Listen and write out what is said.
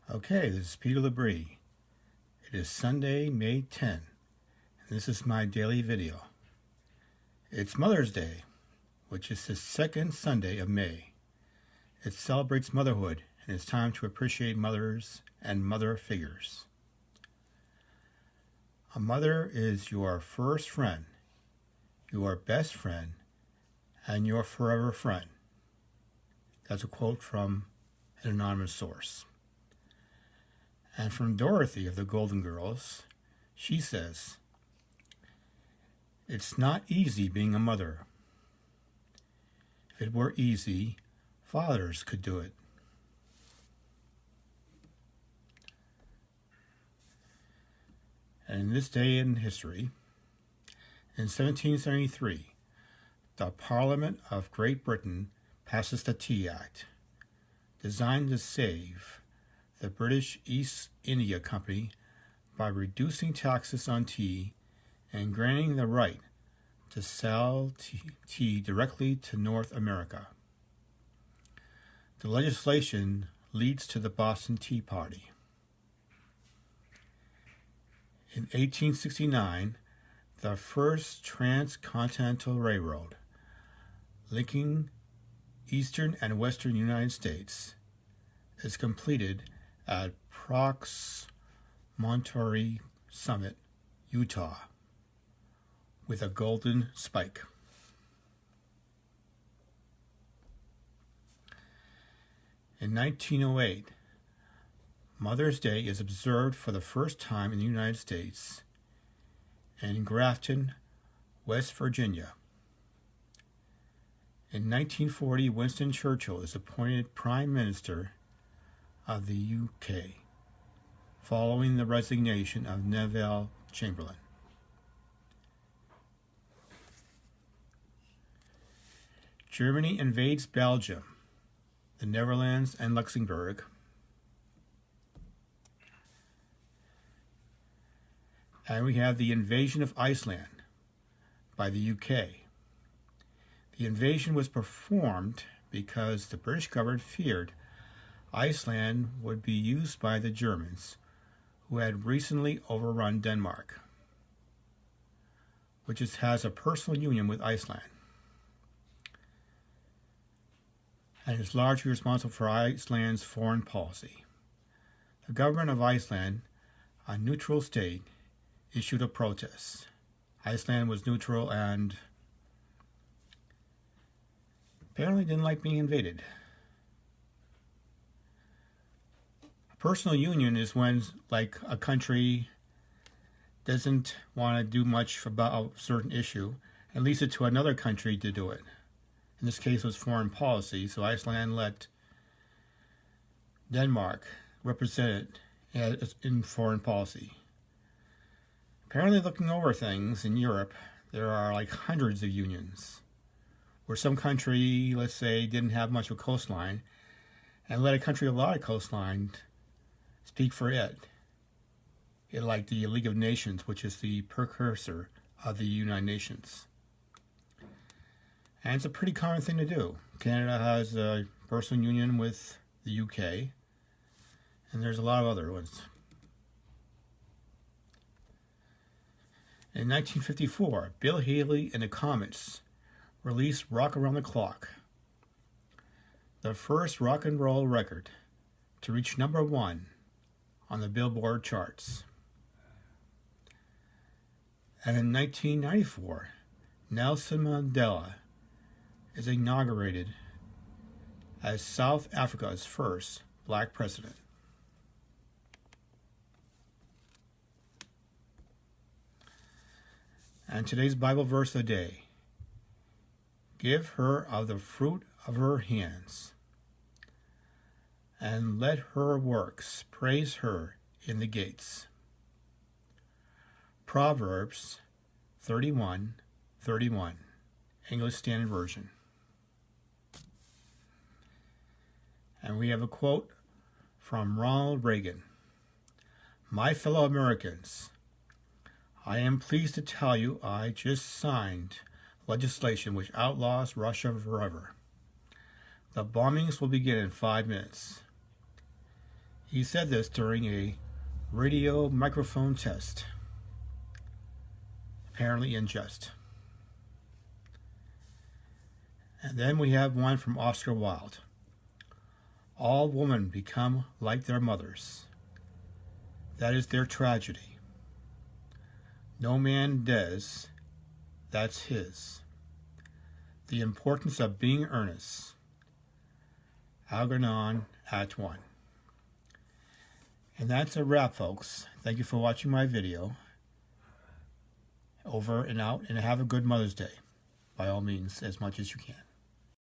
Okay, this is Peter Labrie. It is Sunday, May 10, and this is my daily video. It's Mother's Day, which is the second Sunday of May. It celebrates motherhood, and it's time to appreciate mothers and mother figures. A mother is your first friend, your best friend, and your forever friend. That's a quote from an anonymous source. And from Dorothy of the Golden Girls, she says, "It's not easy being a mother. If it were easy, fathers could do it." And in this day in history, in 1773, the Parliament of Great Britain passes the Tea Act, designed to save the British East India Company by reducing taxes on tea and granting the right to sell tea directly to North America. The legislation leads to the Boston Tea Party. In 1869, the first transcontinental railroad linking eastern and western United States is completed at Promontory Summit, Utah, with a golden spike. In 1908, Mother's Day is observed for the first time in the United States in Grafton, West Virginia. In 1940, Winston Churchill is appointed Prime Minister of the UK, following the resignation of Neville Chamberlain. Germany invades Belgium, the Netherlands, and Luxembourg. And we have the invasion of Iceland by the UK. The invasion was performed because the British government feared Iceland would be used by the Germans, who had recently overrun Denmark, which has a personal union with Iceland, and is largely responsible for Iceland's foreign policy. The government of Iceland, a neutral state, issued a protest. Iceland was neutral and apparently didn't like being invaded. Personal union is when, like, a country doesn't want to do much about a certain issue and leaves it to another country to do it. In this case, it was foreign policy, so Iceland let Denmark represent it in foreign policy. Apparently, looking over things in Europe, there are like hundreds of unions, where some country, let's say, didn't have much of a coastline, and let a country with a lot of coastline speak for it. Like the League of Nations, which is the precursor of the United Nations. And it's a pretty common thing to do. Canada has a personal union with the UK, and there's a lot of other ones. In 1954, Bill Haley and the Comets released Rock Around the Clock, the first rock and roll record to reach number 1 on the Billboard charts. And in 1994, Nelson Mandela is inaugurated as South Africa's first black president. And today's Bible verse of the day: "Give her of the fruit of her hands, and let her works praise her in the gates." Proverbs 31:31, English Standard Version. And we have a quote from Ronald Reagan: "My fellow Americans, I am pleased to tell you I just signed legislation which outlaws Russia forever. The bombings will begin in 5 minutes. He said this during a radio microphone test, apparently in jest. And then we have one from Oscar Wilde. All women become like their mothers. That is their tragedy. No man does. That's his. The importance of being earnest. Algernon at 1. And that's a wrap, folks. Thank you for watching my video. Over and out, and have a good Mother's Day, by all means, as much as you can.